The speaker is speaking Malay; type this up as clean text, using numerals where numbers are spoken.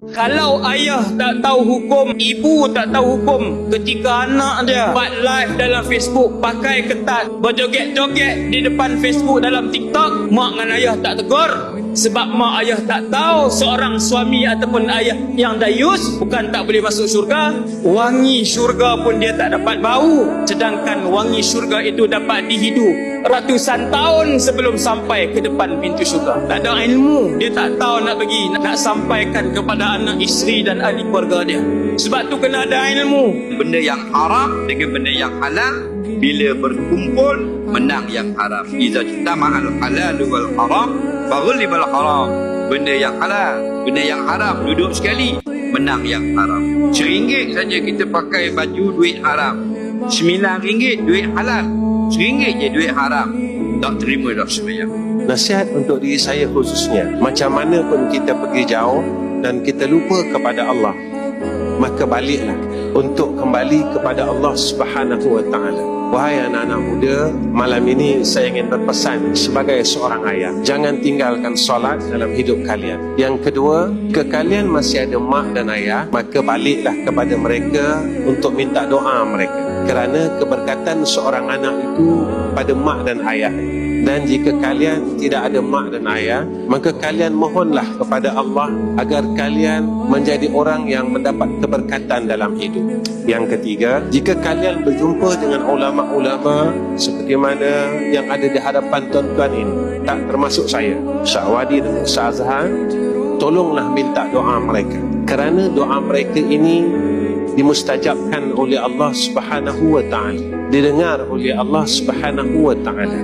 Kalau ayah tak tahu hukum, ibu tak tahu hukum, ketika anak dia buat live dalam Facebook, pakai ketat, berjoget-joget di depan Facebook dalam TikTok, mak dengan ayah tak tegur. Sebab mak ayah tak tahu seorang suami ataupun ayah yang dayus bukan tak boleh masuk syurga, wangi syurga pun dia tak dapat bau. Sedangkan wangi syurga itu dapat dihidu ratusan tahun sebelum sampai ke depan pintu syurga. Tak ada ilmu, dia tak tahu nak pergi, nak sampaikan kepada anak isteri dan ahli keluarga dia. Sebab tu kena ada ilmu. Benda yang haram dengan benda yang halal, bila berkumpul menang yang haram. Iza jama'al halal wal haram faghlibal haram. Benda yang halal, benda yang haram duduk sekali, menang yang haram. RM1 saja kita pakai baju duit haram, RM9 duit halal, RM1 je duit haram, tak terima dah sembahyang. Nasihat untuk diri saya khususnya, macam mana pun kita pergi jauh dan kita lupa kepada Allah, maka baliklah untuk kembali kepada Allah Subhanahu wa ta'ala. Wahai anak-anak muda, malam ini saya ingin berpesan sebagai seorang ayah, jangan tinggalkan solat dalam hidup kalian. Yang kedua, jika kalian masih ada mak dan ayah, maka baliklah kepada mereka untuk minta doa mereka, kerana keberkatan seorang anak itu pada mak dan ayah. Dan jika kalian tidak ada mak dan ayah, maka kalian mohonlah kepada Allah agar kalian menjadi orang yang mendapat keberkatan dalam hidup. Yang ketiga, jika kalian berjumpa dengan ulama-ulama seperti mana yang ada di hadapan tuan-tuan ini, tak termasuk saya, Syahwadi dan Ustaz Azhar, tolonglah minta doa mereka, kerana doa mereka ini dimustajabkan oleh Allah Subhanahu wa ta'ala, didengar oleh Allah Subhanahu wa ta'ala.